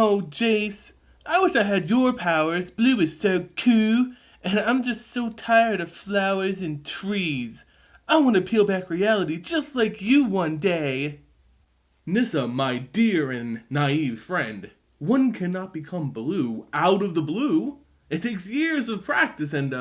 Oh, Jace, I wish I had your powers. Blue is so cool, and I'm just so tired of flowers and trees. I want to peel back reality just like you one day. Nissa, my dear and naive friend, one cannot become blue out of the blue. It takes years of practice and,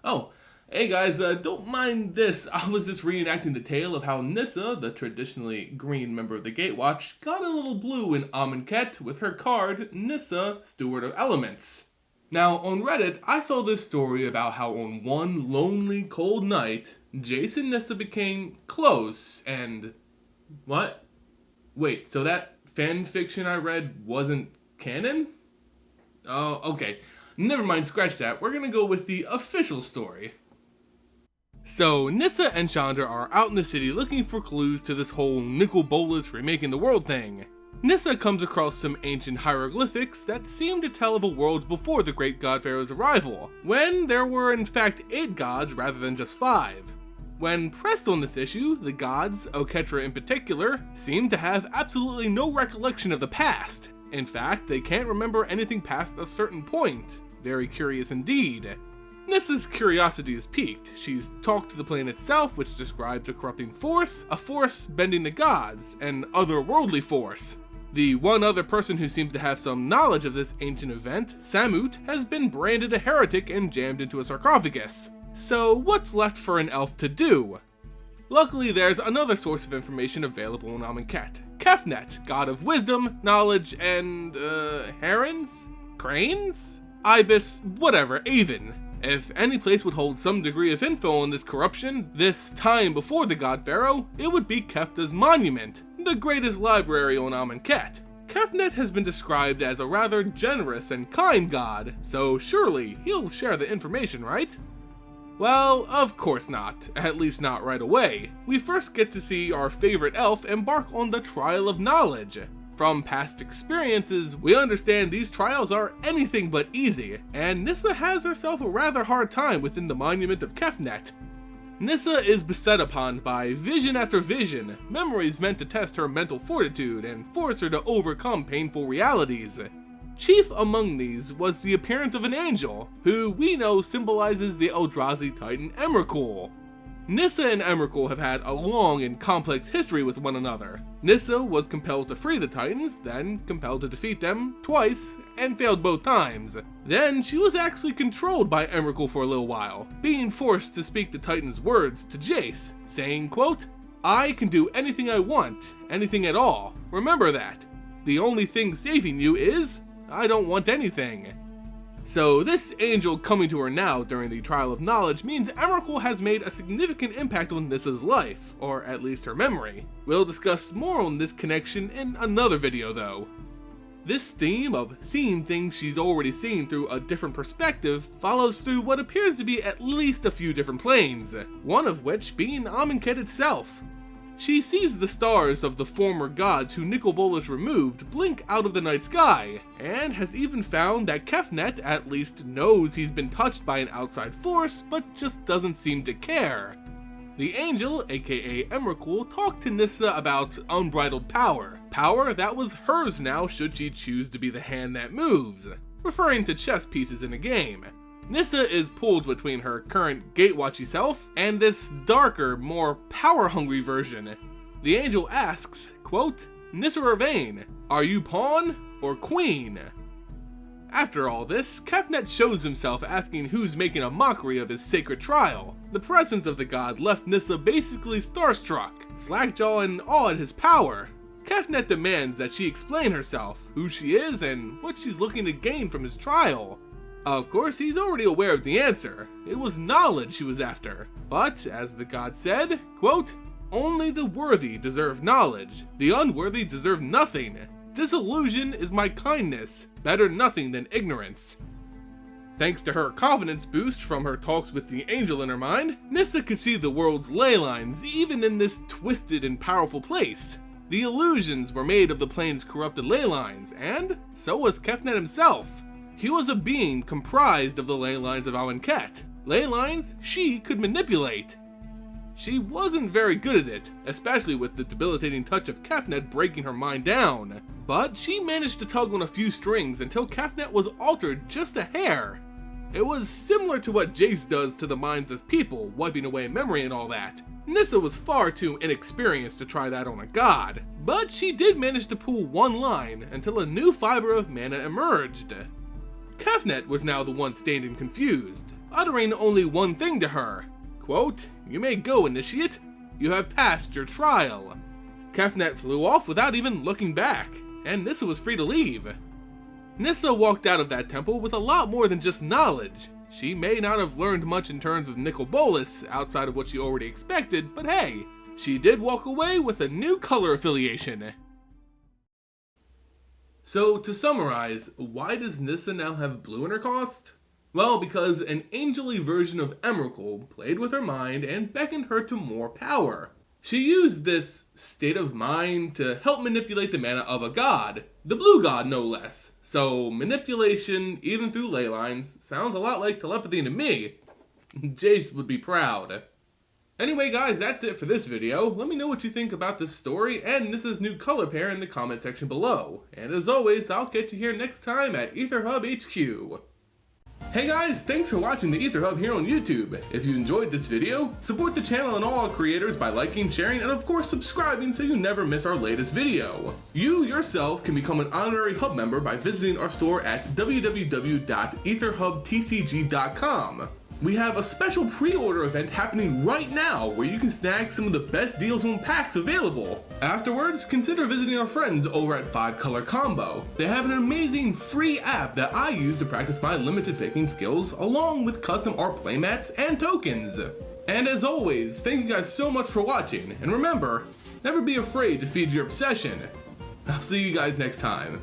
Oh, hey guys, don't mind this. I was just reenacting the tale of how Nissa, the traditionally green member of the Gatewatch, got a little blue in Amonkhet with her card, Nissa, Steward of Elements. Now, on Reddit, I saw this story about how on one lonely, cold night, Jace and Nissa became close, and... What? Wait, so that fan fiction I read wasn't canon? Oh, okay. Never mind, scratch that. We're gonna go with the official story. So, Nissa and Chandra are out in the city looking for clues to this whole Nicol Bolas remaking the world thing. Nissa comes across some ancient hieroglyphics that seem to tell of a world before the great God-Pharaoh's arrival, when there were in fact 8 gods rather than just 5. When pressed on this issue, the gods, Oketra in particular, seem to have absolutely no recollection of the past. In fact, they can't remember anything past a certain point. Very curious indeed. Nissa's curiosity is piqued. She's talked to the plane itself, which describes a corrupting force, a force bending the gods, an otherworldly force. The one other person who seems to have some knowledge of this ancient event, Samut, has been branded a heretic and jammed into a sarcophagus. So what's left for an elf to do? Luckily, there's another source of information available in Amonkhet. Kefnet, god of wisdom, knowledge, and, herons? Cranes? Ibis, whatever, Avon. If any place would hold some degree of info on this corruption, this time before the God-Pharaoh, it would be Kefta's monument, the greatest library on Amonkhet. Kefnet has been described as a rather generous and kind god, so surely he'll share the information, right? Well, of course not, at least not right away. We first get to see our favorite elf embark on the trial of knowledge. From past experiences, we understand these trials are anything but easy, and Nissa has herself a rather hard time within the monument of Kefnet. Nissa is beset upon by vision after vision, memories meant to test her mental fortitude and force her to overcome painful realities. Chief among these was the appearance of an angel, who we know symbolizes the Eldrazi titan Emrakul. Nissa and Emrakul have had a long and complex history with one another. Nissa was compelled to free the Titans, then compelled to defeat them twice, and failed both times. Then she was actually controlled by Emrakul for a little while, being forced to speak the Titan's words to Jace, saying, quote, "I can do anything I want, anything at all. Remember that. The only thing saving you is, I don't want anything." So this angel coming to her now during the trial of knowledge means Emrakul has made a significant impact on Nissa's life, or at least her memory. We'll discuss more on this connection in another video though. This theme of seeing things she's already seen through a different perspective follows through what appears to be at least a few different planes, one of which being Amonkhet itself. She sees the stars of the former gods who Nicol Bolas removed blink out of the night sky, and has even found that Kefnet at least knows he's been touched by an outside force, but just doesn't seem to care. The angel, aka Emrakul, talked to Nissa about unbridled power, power that was hers now should she choose to be the hand that moves, referring to chess pieces in a game. Nissa is pulled between her current Gatewatchy self and this darker, more power-hungry version. The angel asks, quote, "Nissa Revane, are you pawn or queen?" After all this, Kefnet shows himself asking who's making a mockery of his sacred trial. The presence of the god left Nissa basically starstruck, slackjaw and awe at his power. Kefnet demands that she explain herself, who she is, and what she's looking to gain from his trial. Of course, he's already aware of the answer. It was knowledge she was after. But, as the god said, quote, "Only the worthy deserve knowledge. The unworthy deserve nothing. Disillusion is my kindness. Better nothing than ignorance." Thanks to her confidence boost from her talks with the angel in her mind, Nissa could see the world's laylines even in this twisted and powerful place. The illusions were made of the plane's corrupted laylines, and so was Kefnet himself. He was a being comprised of the laylines of Amonkhet, laylines she could manipulate. she wasn't very good at it, especially with the debilitating touch of Kefnet breaking her mind down. But she managed to tug on a few strings until Kefnet was altered just a hair. It was similar to what Jace does to the minds of people, wiping away memory and all that. Nissa was far too inexperienced to try that on a god, but she did manage to pull one line until a new fiber of mana emerged. Kefnet was now the one standing confused, uttering only one thing to her. Quote, "You may go, initiate. You have passed your trial." Kefnet flew off without even looking back, and Nissa was free to leave. Nissa walked out of that temple with a lot more than just knowledge. She may not have learned much in terms of Nicol Bolas, outside of what she already expected, but hey, she did walk away with a new color affiliation. So to summarize, why does Nissa now have blue in her cost? Well, because an angel-y version of Emrakul played with her mind and beckoned her to more power. She used this state of mind to help manipulate the mana of a god, the blue god no less. So manipulation, even through laylines, sounds a lot like telepathy to me. Jace would be proud. Anyway guys, that's it for this video. Let me know what you think about this story and Nissa's new color pair in the comment section below. And as always, I'll catch you here next time at Aether Hub HQ. Hey guys, thanks for watching the Aether Hub here on YouTube. If you enjoyed this video, support the channel and all our creators by liking, sharing, and of course subscribing so you never miss our latest video. You yourself can become an honorary Hub member by visiting our store at www.aetherhubtcg.com. We have a special pre-order event happening right now where you can snag some of the best deals on packs available. Afterwards, consider visiting our friends over at 5 Color Combo. They have an amazing free app that I use to practice my limited picking skills along with custom art playmats and tokens. And as always, thank you guys so much for watching, and remember, never be afraid to feed your obsession. I'll see you guys next time.